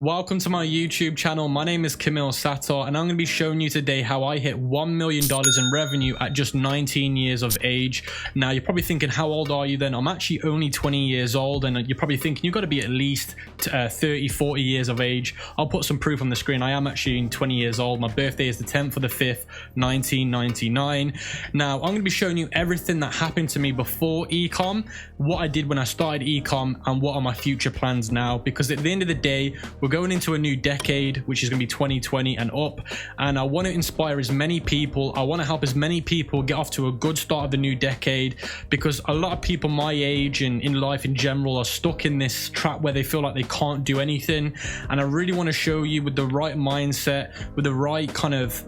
Welcome to my YouTube channel. My name is Kamil Sattar and I'm going to be showing you today how I hit $1 million in revenue at just 19 years of age. Now you're probably thinking, how old are you then? I'm actually only 20 years old, and you're probably thinking you've got to be at least 30, 40 years of age. I'll put some proof on the screen. I am actually 20 years old. My birthday is the 10th of the 5th, 1999. Now I'm going to be showing you everything that happened to me before ECOM, what I did when I started ECOM, and what are my future plans now, because at the end of the day, we're going into a new decade, which is going to be 2020 and up, and I want to inspire as many people. I want to help as many people get off to a good start of the new decade, because a lot of people my age and in life in general are stuck in this trap where they feel like they can't do anything. And I really want to show you, with the right mindset, with the right kind of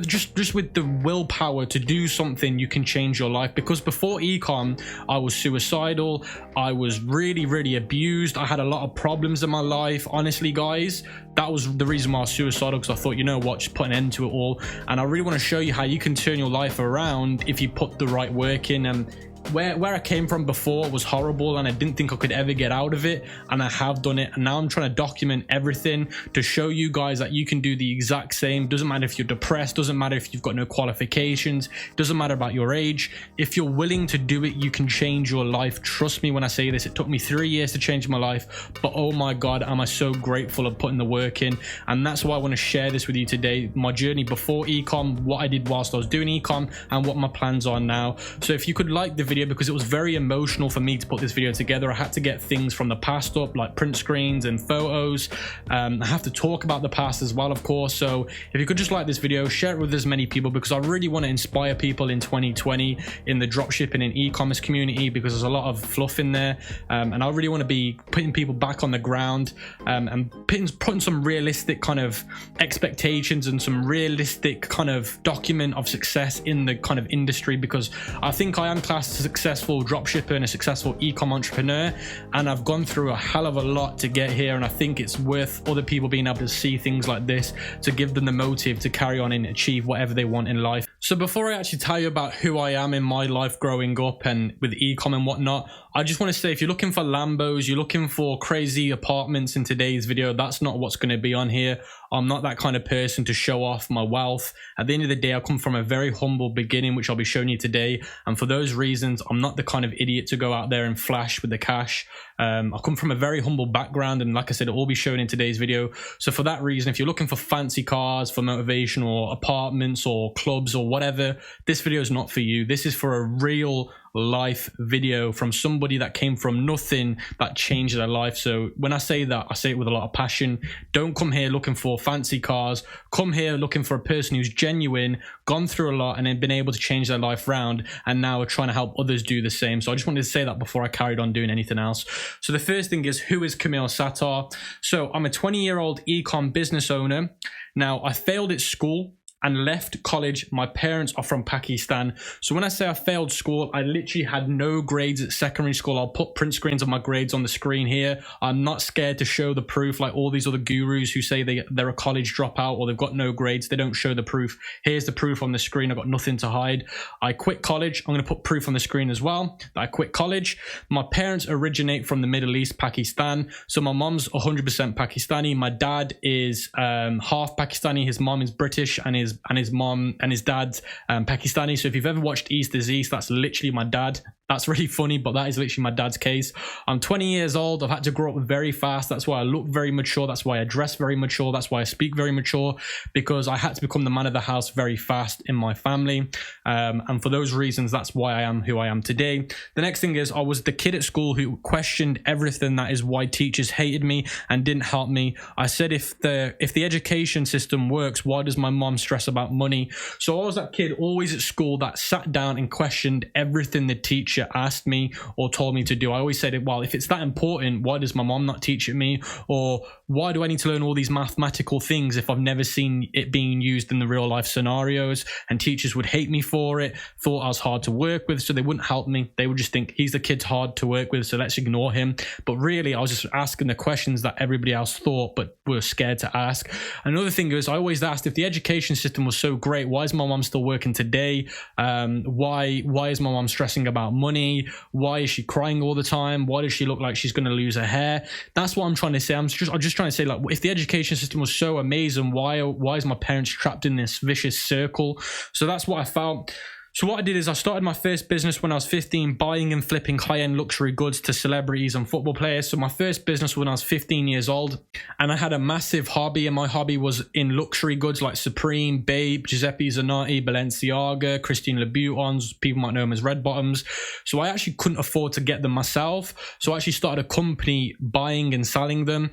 just with the willpower to do something, you can change your life. Because before ECOM, I was suicidal. I was really abused. I had a lot of problems in my life. Honestly, guys, that was the reason why I was suicidal, because I thought, you know what, just put an end to it all. And I really want to show you how you can turn your life around if you put the right work in. And where I came from before was horrible, and I didn't think I could ever get out of it, and I have done it. And now I'm trying to document everything to show you guys that you can do the exact same. Doesn't matter if you're depressed, doesn't matter if you've got no qualifications, doesn't matter about your age. If you're willing to do it, you can change your life. Trust me when I say this. It took me 3 years to change my life, but oh my god, am I so grateful of putting the work in. And that's why I want to share this with you today, my journey before ECOM, what I did whilst I was doing ECOM, and what my plans are now. So if you could like the video, because it was very emotional for me to put this video together. I had to get things from the past up, like print screens and photos. I have to talk about the past as well, of course. So if you could just like this video, share it with as many people, because I really want to inspire people in 2020 in the dropshipping and e-commerce community, because there's a lot of fluff in there, and I really want to be putting people back on the ground, and putting some realistic kind of expectations and some realistic kind of document of success in the kind of industry, because I think I am classed as a successful dropshipper and a successful e-com entrepreneur, and I've gone through a hell of a lot to get here. And I think it's worth other people being able to see things like this to give them the motive to carry on and achieve whatever they want in life. So before I actually tell you about who I am in my life growing up and with e-com and whatnot, I just want to say, if you're looking for Lambos, you're looking for crazy apartments in today's video, that's not what's going to be on here. I'm not that kind of person to show off my wealth. At the end of the day, I come from a very humble beginning, which I'll be showing you today. And for those reasons, I'm not the kind of idiot to go out there and flash with the cash. I come from a very humble background, and like I said, it will all be shown in today's video. So for that reason, if you're looking for fancy cars, for motivation, or apartments or clubs or whatever, this video is not for you. This is for a real life video from somebody that came from nothing, that changed their life. So when I say that, I say it with a lot of passion. Don't come here looking for fancy cars. Come here looking for a person who's genuine, gone through a lot, and then been able to change their life around, and now are trying to help others do the same. So I just wanted to say that before I carried on doing anything else. So the first thing is, who is Kamil Sattar? So I'm a 20-year-old e-com business owner. Now, I failed at school and left college. My parents are from Pakistan. So when I say I failed school, I literally had no grades at secondary school. I'll put print screens of my grades on the screen here. I'm not scared to show the proof like all these other gurus who say they're a college dropout or they've got no grades. They don't show the proof. Here's the proof on the screen. I've got nothing to hide. I quit college. I'm going to put proof on the screen as well that I quit college. My parents originate from the Middle East, Pakistan. So my mom's 100% Pakistani. My dad is half Pakistani. His mom is British, and his mom and his dad's Pakistani. So if you've ever watched East is East, that's literally my dad. That's really funny, but that is literally my dad's case. I'm 20 years old. I've had to grow up very fast. That's why I look very mature. That's why I dress very mature. That's why I speak very mature, because I had to become the man of the house very fast in my family. And for those reasons, that's why I am who I am today. The next thing is, I was the kid at school who questioned everything. That is why teachers hated me and didn't help me. I said, if the education system works, why does my mom stress about money? So I was that kid always at school that sat down and questioned everything the teacher asked me or told me to do. I always said, well, if it's that important, why does my mom not teach it me? Or why do I need to learn all these mathematical things if I've never seen it being used in the real life scenarios? And teachers would hate me for it, thought I was hard to work with, so they wouldn't help me. They would just think, he's the kid's hard to work with, so let's ignore him. But really, I was just asking the questions that everybody else thought but were scared to ask. Another thing is, I always asked, if the education system was so great, why is my mom still working today? Why is my mom stressing about money? money? Why is she crying all the time? Why does she look like she's going to lose her hair? That's what I'm trying to say. I'm just trying to say, like, if the education system was so amazing, why is my parents trapped in this vicious circle? So that's what I felt. So what I did is I started my first business when I was 15, buying and flipping high-end luxury goods to celebrities and football players. So my first business was when I was 15 years old, and I had a massive hobby, and my hobby was in luxury goods like Supreme, Babe, Giuseppe Zanotti, Balenciaga, Christian Louboutins, people might know them as Red Bottoms. So I actually couldn't afford to get them myself. So I actually started a company buying and selling them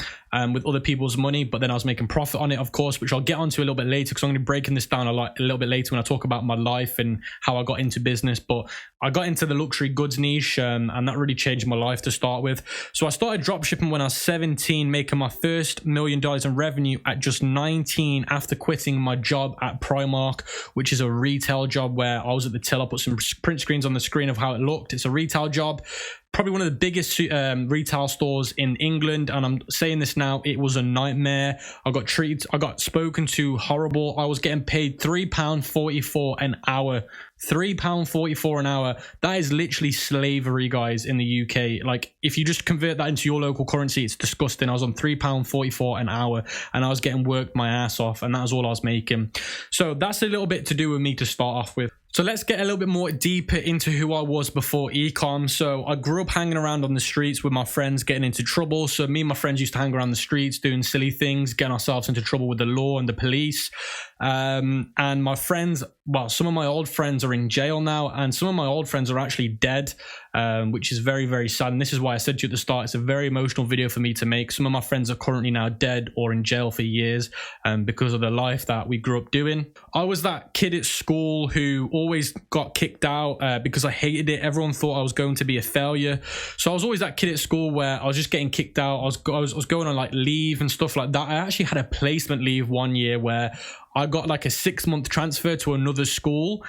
with other people's money, but then I was making profit on it, of course, which I'll get onto a little bit later, because I'm going to be breaking this down a little bit later when I talk about my life and how I got into business. But I got into the luxury goods niche, and that really changed my life to start with. So I started dropshipping when I was 17, making my first $1 million in revenue at just 19 after quitting my job at Primark, which is a retail job where I was at the till. I put some print screens on the screen of how it looked. It's a retail job, probably one of the biggest retail stores in England, and I'm saying this now, it was a nightmare. I got spoken to horrible. I was getting paid £3.44 an hour. £3.44 an hour. That is literally slavery, guys, in the UK. Like, if you just convert that into your local currency, it's disgusting. I was on £3.44 an hour, and I was getting worked my ass off, and that was all I was making. So that's a little bit to do with me to start off with. So let's get a little bit more deeper into who I was before ECOM. So I grew up hanging around on the streets with my friends, getting into trouble. So me and my friends used to hang around the streets doing silly things, getting ourselves into trouble with the law and the police. And my friends, well, some of my old friends are in jail now, and some of my old friends are actually dead, which is very, very sad. And this is why I said to you at the start, it's a very emotional video for me to make. Some of my friends are currently now dead or in jail for years because of the life that we grew up doing. I was that kid at school who always got kicked out because I hated it. Everyone thought I was going to be a failure. So I was always that kid at school where I was just getting kicked out. I was going on like leave and stuff like that. I actually had a placement leave one year where I got like a 6-month transfer to another school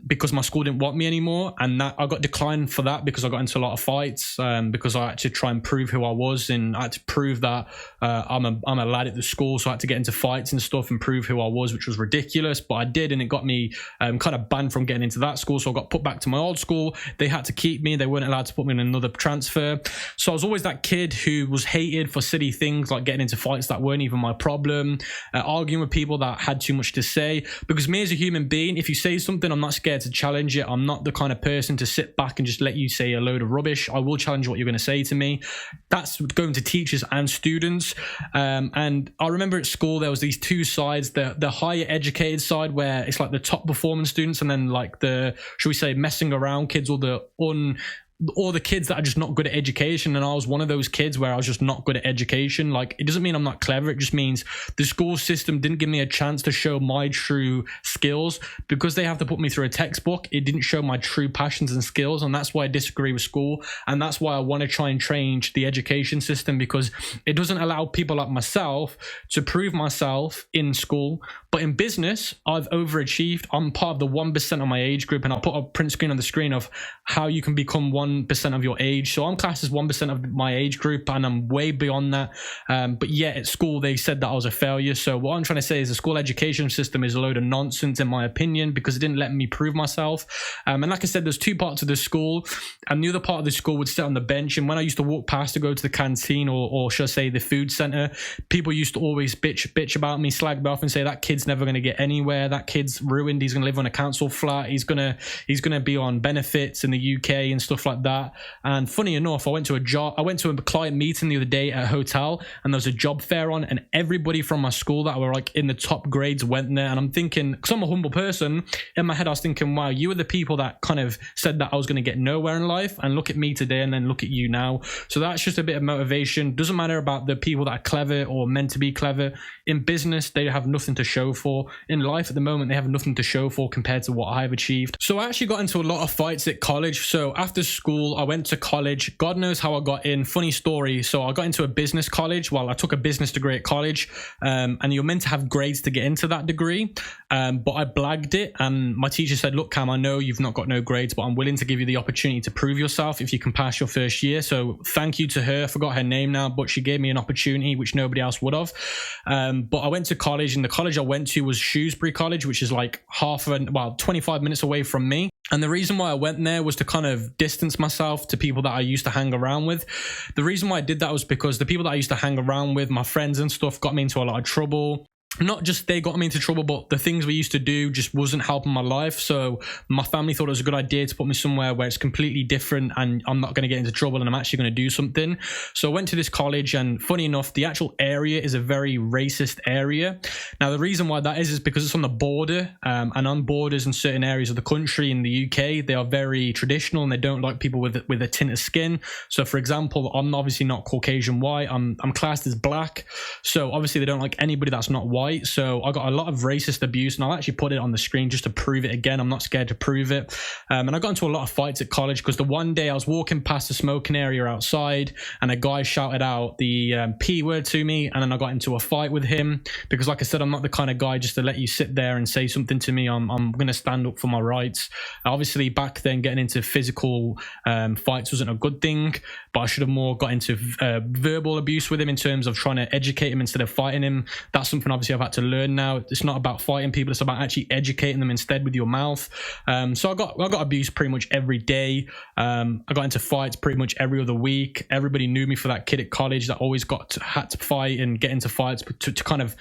because my school didn't want me anymore, and that I got declined for that because I got into a lot of fights because I had to try and prove who I was, and I had to prove that I'm a lad at the school, so I had to get into fights and stuff and prove who I was, which was ridiculous, but I did, and it got me kind of banned from getting into that school. So I got put back to my old school. They had to keep me. They weren't allowed to put me in another transfer. So I was always that kid who was hated for silly things like getting into fights that weren't even my problem, arguing with people that had too much to say, because me as a human being, if you say something, I'm not scared to challenge it. I'm not the kind of person to sit back and just let you say a load of rubbish. I will challenge what you're going to say to me. That's going to teachers and students. And I remember at school there was these two sides, the higher educated side where it's like the top performing students, and then like the, should we say, messing around kids, or the kids that are just not good at education. And I was one of those kids where I was just not good at education. Like, it doesn't mean I'm not clever. It just means the school system didn't give me a chance to show my true skills. Because they have to put me through a textbook, it didn't show my true passions and skills. And that's why I disagree with school. And that's why I want to try and change the education system, because it doesn't allow people like myself to prove myself in school. But in business, I've overachieved. I'm part of the 1% of my age group, and I'll put a print screen on the screen of how you can become 1% of your age. So I'm classed as 1% of my age group, and I'm way beyond that. But yet at school, they said that I was a failure. So what I'm trying to say is the school education system is a load of nonsense, in my opinion, because it didn't let me prove myself. And like I said, there's two parts of the school, and the other part of the school would sit on the bench. And when I used to walk past to go to the canteen, or should I say the food center, people used to always bitch about me, slag me off, and say that kid's never going to get anywhere. That kid's ruined. He's going to live on a council flat. He's going to be on benefits in the UK and stuff like that. And funny enough, I went to a client meeting the other day at a hotel, and there was a job fair on, and everybody from my school that were like in the top grades went there. And I'm thinking, because I'm a humble person, in my head I was thinking, wow, you were the people that kind of said that I was going to get nowhere in life, and look at me today, and then look at you now. So that's just a bit of motivation. Doesn't matter about the people that are clever or meant to be clever. In business, they have nothing to show for. In life at the moment, they have nothing to show for compared to what I've achieved. So I actually got into a lot of fights at college. So after school, I went to college. God knows how I got in. Funny story. So I got into a business college. Well, I took a business degree at college, and you're meant to have grades to get into that degree. But I blagged it, and my teacher said, look, Cam, I know you've not got no grades, but I'm willing to give you the opportunity to prove yourself if you can pass your first year. So thank you to her. I forgot her name now, but she gave me an opportunity which nobody else would have. But I went to college, and the college I went to was Shrewsbury College, which is like 25 minutes away from me. And the reason why I went there was to kind of distance myself to people that I used to hang around with. The reason why I did that was because the people that I used to hang around with, my friends and stuff, got me into a lot of trouble. Not just they got me into trouble, but the things we used to do just wasn't helping my life. So my family thought it was a good idea to put me somewhere where it's completely different and I'm not going to get into trouble and I'm actually going to do something. So I went to this college, and funny enough, the actual area is a very racist area. Now, the reason why that is because it's on the border, and on borders in certain areas of the country in the UK, they are very traditional and they don't like people with a tint of skin. So for example, I'm obviously not Caucasian white. I'm classed as black. So obviously they don't like anybody that's not white. So I got a lot of racist abuse, and I'll actually put it on the screen just to prove it again. I'm not scared to prove it. And I got into a lot of fights at college because the one day I was walking past the smoking area outside and a guy shouted out the P word to me, and then I got into a fight with him because, like I said, I'm not the kind of guy just to let you sit there and say something to me. I'm going to stand up for my rights. Obviously, back then, getting into physical fights wasn't a good thing, but I should have more got into verbal abuse with him in terms of trying to educate him instead of fighting him. That's something obviously I've had to learn now. It's not about fighting people, it's about actually educating them instead with your mouth. So I got abused pretty much every day. I got into fights pretty much every other week. Everybody knew me for that kid at college that always had to fight and get into fights to kind of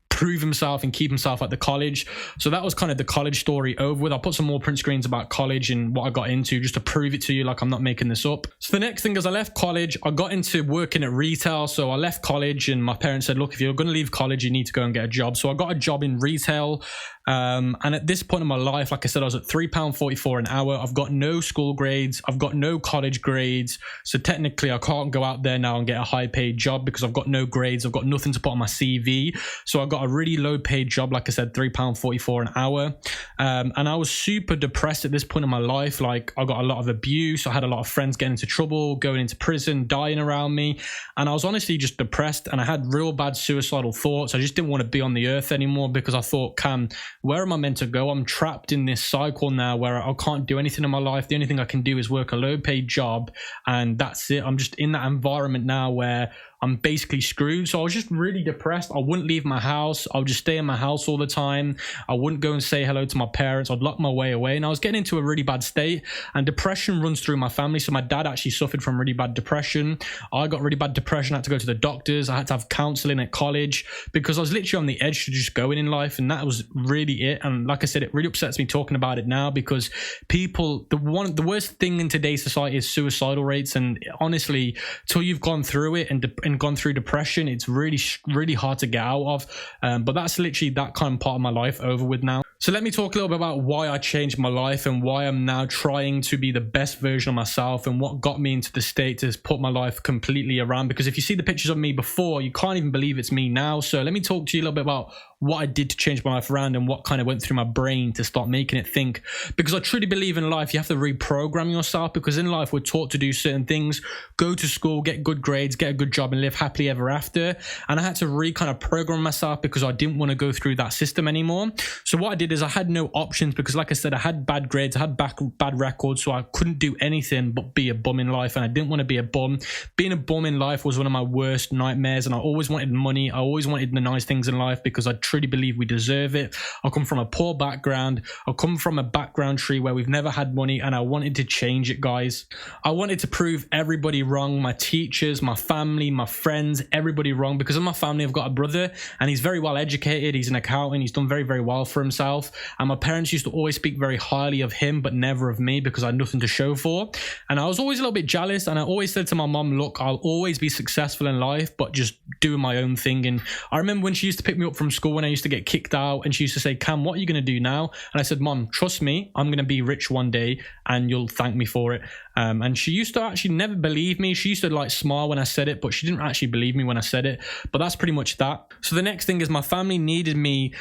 prove himself and keep himself at the college. So that was kind of the college story over with. I'll put some more print screens about college and what I got into just to prove it to you, like I'm not making this up. So the next thing is I left college, I got into working at retail. So I left college and my parents said, look, if you're going to leave college, you need to go and get a job. So I got a job in retail. And at this point in my life, like I said, I was at £3.44 an hour. I've got no school grades. I've got no college grades. So technically I can't go out there now and get a high paid job because I've got no grades. I've got nothing to put on my CV. So I got a really low paid job, like I said, £3.44 an hour. And I was super depressed at this point in my life. Like I got a lot of abuse. I had a lot of friends getting into trouble, going into prison, dying around me. And I was honestly just depressed, and I had real bad suicidal thoughts. I just didn't want to be on the earth anymore because I thought, Cam, where am I meant to go? I'm trapped in this cycle now where I can't do anything in my life. The only thing I can do is work a low paid job, and that's it. I'm just in that environment now where I'm basically screwed. So I was just really depressed. I wouldn't leave my house. I would just stay in my house all the time. I wouldn't go and say hello to my parents. I'd lock my way away. And I was getting into a really bad state. And depression runs through my family. So my dad actually suffered from really bad depression. I got really bad depression. I had to go to the doctors. I had to have counseling at college because I was literally on the edge to just going in life. And that was really it. And like I said, it really upsets me talking about it now because people, the worst thing in today's society is suicidal rates. And honestly, till you've gone through it and gone through depression, it's really hard to get out of. But that's literally that kind of part of my life over with now. So let me talk a little bit about why I changed my life and why I'm now trying to be the best version of myself and what got me into the state to put my life completely around. Because if you see the pictures of me before, you can't even believe it's me now. So let me talk to you a little bit about what I did to change my life around and what kind of went through my brain to start making it think. Because I truly believe in life, you have to reprogram yourself, because in life we're taught to do certain things, go to school, get good grades, get a good job and live happily ever after. And I had to kind of program myself because I didn't want to go through that system anymore. So what I did is I had no options because, like I said, I had bad grades, I had bad records, so I couldn't do anything but be a bum in life, and I didn't want to be a bum. Being a bum in life was one of my worst nightmares, and I always wanted money. I always wanted the nice things in life because I truly believe we deserve it. I come from a poor background. I come from a background tree where we've never had money, and I wanted to change it, guys. I wanted to prove everybody wrong, my teachers, my family, my friends, everybody wrong, because in my family I've got a brother and he's very well educated. He's an accountant. He's done very, very well for himself. And my parents used to always speak very highly of him, but never of me because I had nothing to show for. And I was always a little bit jealous. And I always said to my mom, look, I'll always be successful in life, but just doing my own thing. And I remember when she used to pick me up from school when I used to get kicked out, and she used to say, Cam, what are you going to do now? And I said, Mom, trust me, I'm going to be rich one day and you'll thank me for it. And she used to actually never believe me. She used to like smile when I said it, but she didn't actually believe me when I said it. But that's pretty much that. So the next thing is my family needed me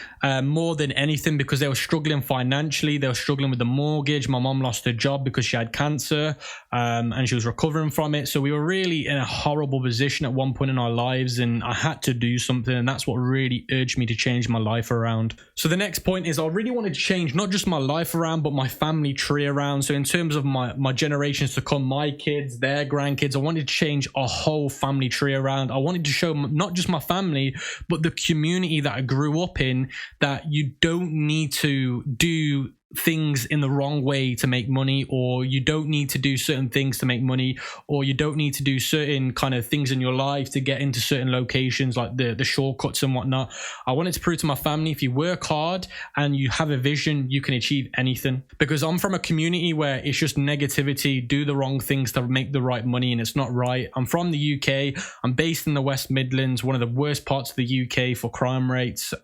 more than anything because they were struggling financially. They were struggling with the mortgage. My mom lost her job because she had cancer and she was recovering from it. So we were really in a horrible position at one point in our lives, and I had to do something. And that's what really urged me to change my life around. So the next point is I really wanted to change not just my life around, but my family tree around. So in terms of my generations to come, my kids, their grandkids, I wanted to change a whole family tree around. I wanted to show not just my family, but the community that I grew up in, that you don't need to do things in the wrong way to make money, or you don't need to do certain things to make money, or you don't need to do certain kind of things in your life to get into certain locations, like the shortcuts and whatnot. I wanted to prove to my family, if you work hard and you have a vision, you can achieve anything. Because I'm from a community where it's just negativity, do the wrong things to make the right money, and it's not right. I'm from the UK. I'm based in the West Midlands, one of the worst parts of the UK for crime rates,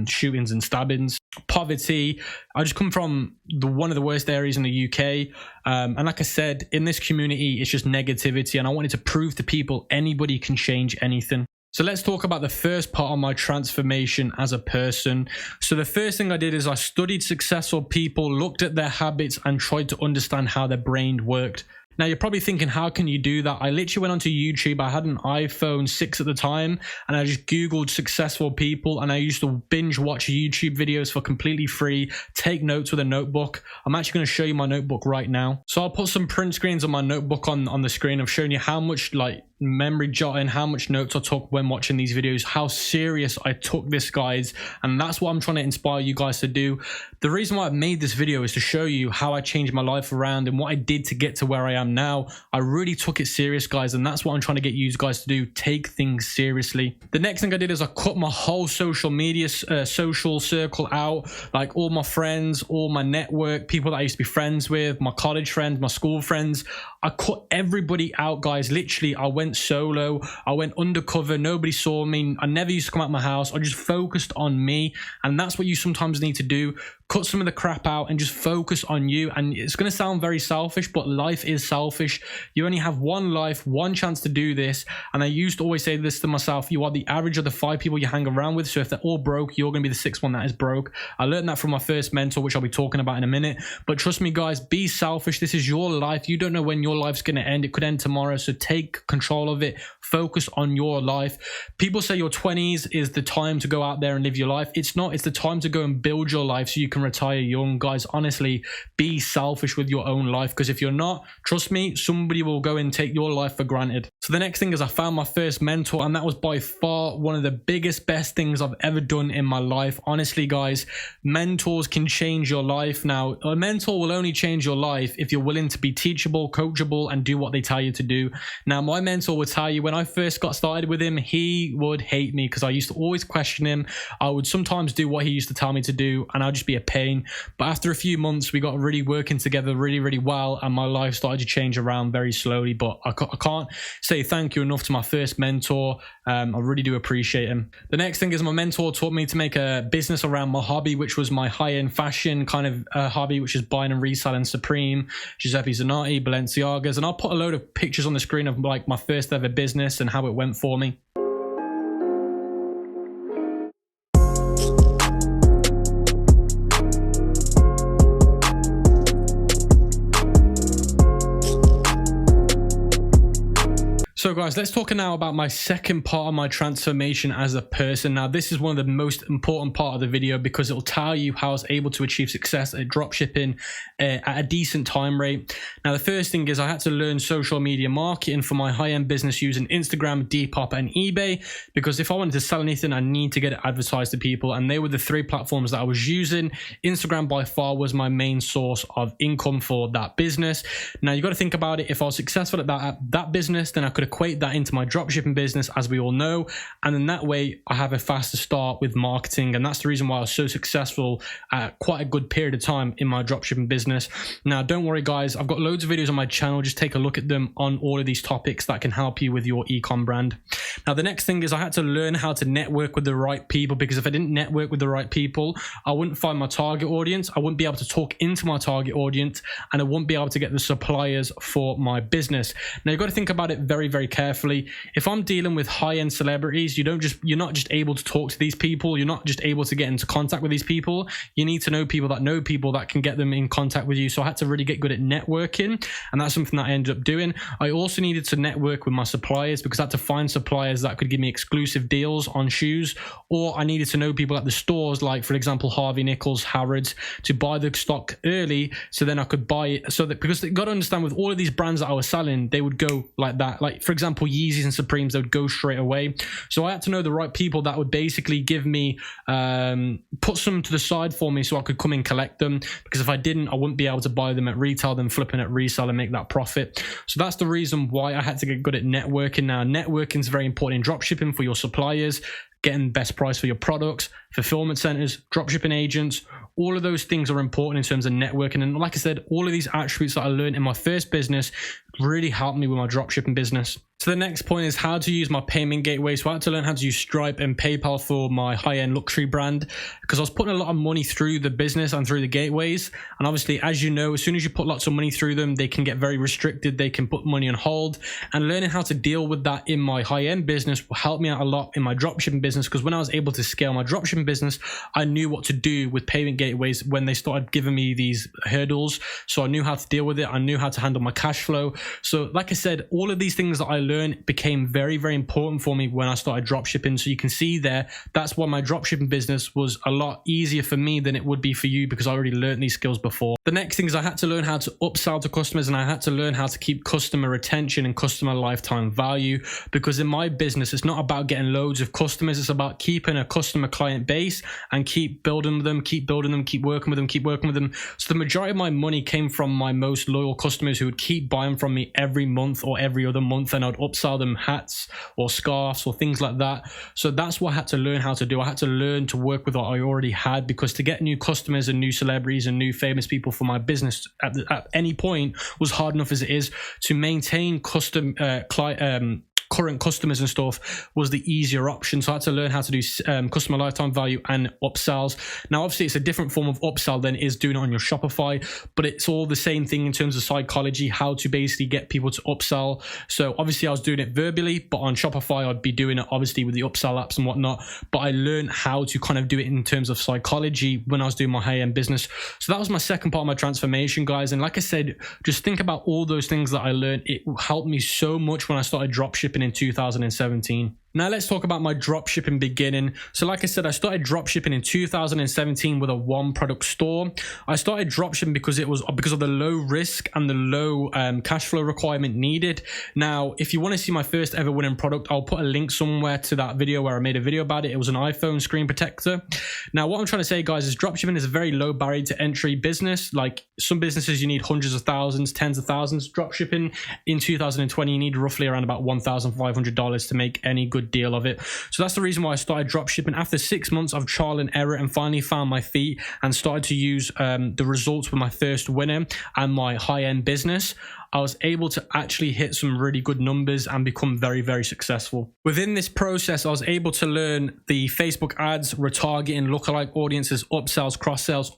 shootings and stabbings, poverty. I just come from one of the worst areas in the UK, and like I said, in this community it's just negativity, and I wanted to prove to people anybody can change anything. So let's talk about the first part of my transformation as a person. So the first thing I did is I studied successful people, looked at their habits, and tried to understand how their brain worked. Now, you're probably thinking, how can you do that? I literally went onto YouTube. I had an iPhone 6 at the time, and I just Googled successful people, and I used to binge watch YouTube videos for completely free, take notes with a notebook. I'm actually going to show you my notebook right now. So I'll put some print screens on my notebook on the screen. I'm showing you how much memory jotting, how much notes I took when watching these videos, how serious I took this, guys. And that's what I'm trying to inspire you guys to do. The reason why I made this video is to show you how I changed my life around and what I did to get to where I am now. I really took it serious, guys, and that's what I'm trying to get you guys to do. Take things seriously. The next thing I did is I cut my whole social media social circle out, like all my friends, all my network, people that I used to be friends with, my college friends, my school friends. I cut everybody out, guys. Literally, I went solo. I went undercover. Nobody saw me. I never used to come out my house. I just focused on me, and that's what you sometimes need to do. Cut some of the crap out and just focus on you. And it's going to sound very selfish, but life is selfish. You only have one life, one chance to do this. And I used to always say this to myself: you are the average of the 5 people you hang around with. So if they're all broke, you're going to be the 6th one that is broke. I learned that from my first mentor, which I'll be talking about in a minute. But trust me, guys, be selfish. This is your life. You don't know when your life's going to end. It could end tomorrow. So take control of it. Focus on your life. People say your 20s is the time to go out there and live your life. It's not. It's the time to go and build your life so you can retire young. Guys, honestly, be selfish with your own life, because if you're not, trust me, somebody will go and take your life for granted. So the next thing is I found my first mentor, and that was by far one of the biggest, best things I've ever done in my life. Honestly, guys, mentors can change your life. Now, a mentor will only change your life if you're willing to be teachable, coachable, and do what they tell you to do. Now, my mentor would tell you, when I first got started with him, he would hate me because I used to always question him. I would sometimes do what he used to tell me to do, and I'd just be a pain. But after a few months, we got really working together really well, and my life started to change around very slowly. But I can't say thank you enough to my first mentor. I really do appreciate him. The next thing is my mentor taught me to make a business around my hobby, which was my high-end fashion kind of hobby, which is buying and reselling Supreme, Giuseppe Zanotti, Balenciagas. And I'll put a load of pictures on the screen of like my first ever business and how it went for me. So guys, let's talk now about my second part of my transformation as a person. Now, this is one of the most important part of the video because it will tell you how I was able to achieve success at dropshipping at a decent time rate. Now, the first thing is I had to learn social media marketing for my high-end business using Instagram, Depop, and eBay, because if I wanted to sell anything, I need to get it advertised to people, and they were the 3 platforms that I was using. Instagram by far was my main source of income for that business. Now, you got to think about it. If I was successful at that business, then I could equate that into my dropshipping business, as we all know, and then that way I have a faster start with marketing, and that's the reason why I was so successful at quite a good period of time in my dropshipping business. Now, don't worry guys, I've got loads of videos on my channel. Just take a look at them on all of these topics that can help you with your e-com brand. Now, the next thing is I had to learn how to network with the right people, because if I didn't network with the right people, I wouldn't find my target audience, I wouldn't be able to talk into my target audience, and I wouldn't be able to get the suppliers for my business. Now, you've got to think about it very carefully. If I'm dealing with high-end celebrities, you're not just able to talk to these people, you're not just able to get into contact with these people. You need to know people that can get them in contact with you. So I had to really get good at networking, and that's something that I ended up doing. I also needed to network with my suppliers, because I had to find suppliers that could give me exclusive deals on shoes, or I needed to know people at the stores, like for example Harvey Nichols, Harrods, to buy the stock early, so then I could buy it. So that, because you got to understand, with all of these brands that I was selling, they would go like that. Like for example, Yeezys and Supremes, they would go straight away. So I had to know the right people that would basically give me, put some to the side for me so I could come and collect them. Because if I didn't, I wouldn't be able to buy them at retail, then flipping at resale and make that profit. So that's the reason why I had to get good at networking. Now, networking is very important in dropshipping for your suppliers, getting best price for your products, fulfillment centers, dropshipping agents. All of those things are important in terms of networking. And like I said, all of these attributes that I learned in my first business really helped me with my dropshipping business. So the next point is how to use my payment gateway. So I had to learn how to use Stripe and PayPal for my high-end luxury brand, because I was putting a lot of money through the business and through the gateways. And obviously, as you know, as soon as you put lots of money through them, they can get very restricted. They can put money on hold. And learning how to deal with that in my high-end business helped me out a lot in my dropshipping business, because when I was able to scale my dropshipping business, I knew what to do with payment gateways when they started giving me these hurdles. So I knew how to deal with it. I knew how to handle my cash flow. So like I said, all of these things that I learned became very, very important for me when I started dropshipping. So you can see there, that's why my dropshipping business was a lot easier for me than it would be for you, because I already learned these skills before. The next thing is I had to learn how to upsell to customers, and I had to learn how to keep customer retention and customer lifetime value, because in my business, it's not about getting loads of customers. It's about keeping a customer client base and keep building them, keep working with them, keep working with them. So the majority of my money came from my most loyal customers who would keep buying from me every month or every other month, and I'd upsell them hats or scarves or things like that. So that's what I had to learn how to do. I had to learn to work with what I already had, because to get new customers and new celebrities and new famous people for my business at any point was hard enough as it is. To maintain current customers and stuff was the easier option. So I had to learn how to do customer lifetime value and upsells. Now, obviously, it's a different form of upsell than is doing it on your Shopify, but it's all the same thing in terms of psychology, how to basically get people to upsell. So obviously, I was doing it verbally, but on Shopify, I'd be doing it obviously with the upsell apps and whatnot. But I learned how to kind of do it in terms of psychology when I was doing my high-end business. So that was my second part of my transformation, guys. And like I said, just think about all those things that I learned. It helped me so much when I started dropshipping in 2017. Now let's talk about my dropshipping beginning. So like I said, I started dropshipping in 2017 with a one product store. I started dropshipping because of the low risk and the low cash flow requirement needed. Now, if you want to see my first ever winning product, I'll put a link somewhere to that video where I made a video about it. It was an iPhone screen protector. Now, what I'm trying to say, guys, is dropshipping is a very low barrier to entry business. Like some businesses, you need hundreds of thousands, tens of thousands. Dropshipping in 2020, you need roughly around about $1,500 to make any good deal of it. So that's the reason why I started dropshipping. After 6 months of trial and error, and finally found my feet and started to use the results with my first winner and my high-end business, I was able to actually hit some really good numbers and become very, very successful. Within this process, I was able to learn the Facebook ads, retargeting, lookalike audiences, upsells, cross-sells,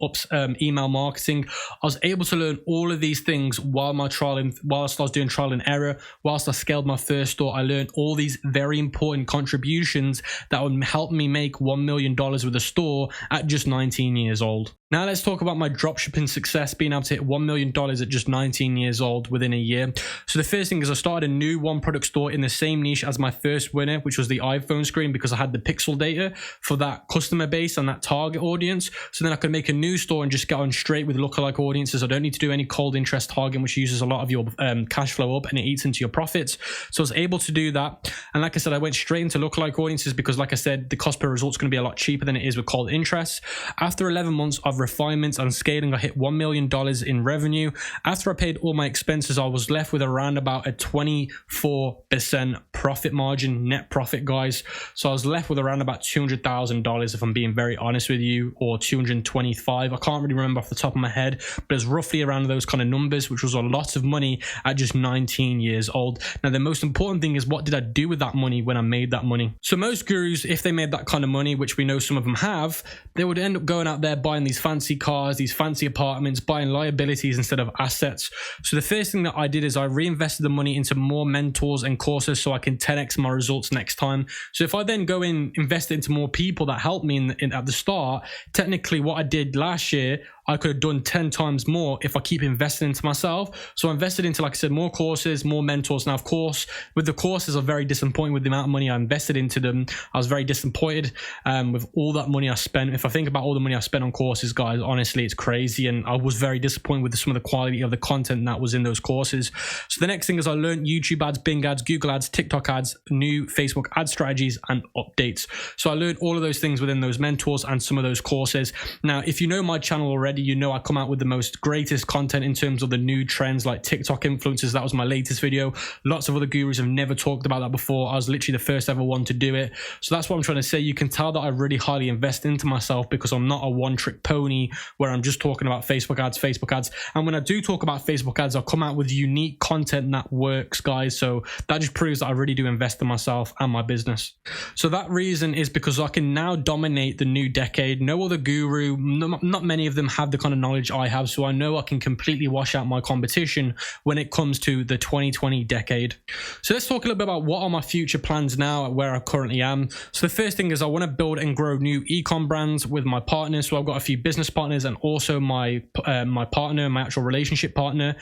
email marketing. I was able to learn all of these things whilst I was doing trial and error. Whilst I scaled my first store, I learned all these very important contributions that would help me make $1 million with a store at just 19 years old. Now let's talk about my dropshipping success, being able to hit $1 million at just 19 years old within a year. So the first thing is I started a new one product store in the same niche as my first winner, which was the iPhone screen, because I had the pixel data for that customer base and that target audience. So then I could make a new store and just get on straight with lookalike audiences. I don't need to do any cold interest targeting, which uses a lot of your cash flow up and it eats into your profits. So I was able to do that. And like I said, I went straight into lookalike audiences because, like I said, the cost per result is going to be a lot cheaper than it is with cold interest. After 11 months of refinements and scaling, I hit $1 million in revenue. After I paid all my expenses, I was left with around about a 24% profit margin, net profit, guys. So I was left with around about $200,000, if I'm being very honest with you, or 225. I can't really remember off the top of my head, but it's roughly around those kind of numbers, which was a lot of money at just 19 years old. Now, the most important thing is, what did I do with that money when I made that money? So most gurus, if they made that kind of money, which we know some of them have, they would end up going out there buying these fancy cars, these fancy apartments, buying liabilities instead of assets. So the first thing that I did is I reinvested the money into more mentors and courses so I can 10x my results next time. So if I then go in, invest into more people that help me at the start, technically what I did last year, I could have done 10 times more if I keep investing into myself. So I invested into, like I said, more courses, more mentors. Now, of course, with the courses, I'm very disappointed with the amount of money I invested into them. I was very disappointed with all that money I spent. If I think about all the money I spent on courses, guys, honestly, it's crazy. And I was very disappointed with some of the quality of the content that was in those courses. So the next thing is I learned YouTube ads, Bing ads, Google ads, TikTok ads, new Facebook ad strategies, and updates. So I learned all of those things within those mentors and some of those courses. Now, if you know my channel already, you know I come out with the most greatest content in terms of the new trends like TikTok influencers. That was my latest video. Lots of other gurus have never talked about that before. I was literally the first ever one to do it. So that's what I'm trying to say. You can tell that I really highly invest into myself because I'm not a one-trick pony where I'm just talking about Facebook ads. And when I do talk about Facebook ads, I'll come out with unique content that works, guys. So that just proves that I really do invest in myself and my business. So that reason is because I can now dominate the new decade. No other guru, not many of them have the kind of knowledge I have. So I know I can completely wash out my competition when it comes to the 2020 decade. So let's talk a little bit about what are my future plans now, where I currently am. So the first thing is I want to build and grow new e-com brands with my partners. So I've got a few business partners and also my partner, my actual relationship partner.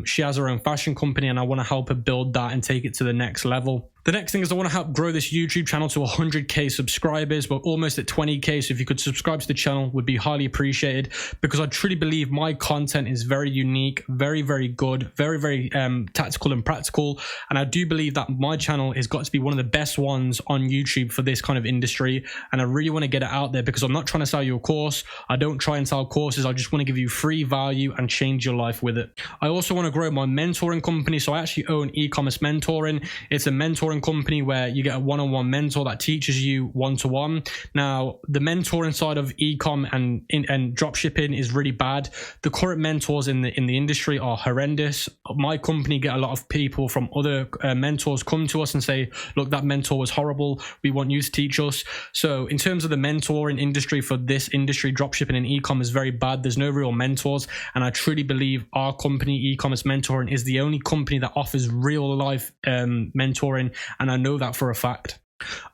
She has her own fashion company and I want to help her build that and take it to the next level. The next thing is I want to help grow this YouTube channel to 100k subscribers. We're almost at 20k, so if you could subscribe to the channel, would be highly appreciated, because I truly believe my content is very unique, very, very good, very, very tactical and practical. And I do believe that my channel has got to be one of the best ones on YouTube for this kind of industry. And I really want to get it out there because I'm not trying to sell you a course. I don't try and sell courses. I just want to give you free value and change your life with it. I also want to grow my mentoring company. So I actually own e-commerce mentoring. It's a mentoring company where you get a one-on-one mentor that teaches you one-to-one. Now, the mentoring side of e-com and dropshipping is really bad. The current mentors in the industry are horrendous. My company get a lot of people from other mentors come to us and say, look, that mentor was horrible. We want you to teach us. So in terms of the mentoring industry for this industry, dropshipping and e-com is very bad. There's no real mentors. And I truly believe our company, e-commerce mentoring, is the only company that offers real life mentoring. And I know that for a fact.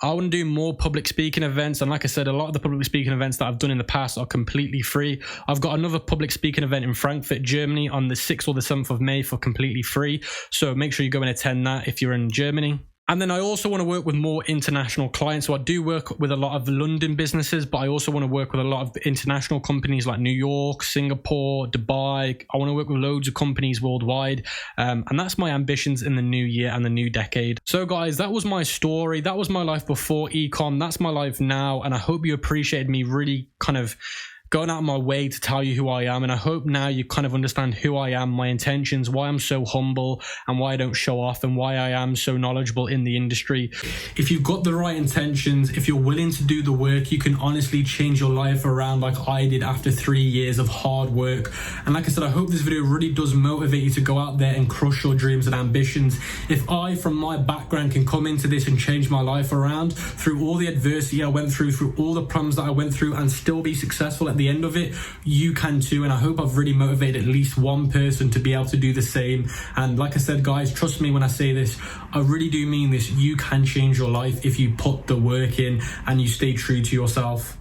I want to do more public speaking events. And like I said, a lot of the public speaking events that I've done in the past are completely free. I've got another public speaking event in Frankfurt, Germany on the 6th or the 7th of May for completely free. So make sure you go and attend that if you're in Germany. And then I also want to work with more international clients. So I do work with a lot of London businesses, but I also want to work with a lot of international companies like New York, Singapore, Dubai. I want to work with loads of companies worldwide. And that's my ambitions in the new year and the new decade. So guys, that was my story. That was my life before e-com. That's my life now. And I hope you appreciated me really kind of going out of my way to tell you who I am. And I hope now you kind of understand who I am, my intentions, why I'm so humble and why I don't show off and why I am so knowledgeable in the industry. If you've got the right intentions, if you're willing to do the work, you can honestly change your life around like I did after 3 years of hard work. And like I said, I hope this video really does motivate you to go out there and crush your dreams and ambitions. If I, from my background, can come into this and change my life around through all the adversity I went through all the problems that I went through and still be successful at the end of it, you can too. And I hope I've really motivated at least one person to be able to do the same. And like I said, guys, trust me when I say this, I really do mean this. You can change your life if you put the work in and you stay true to yourself.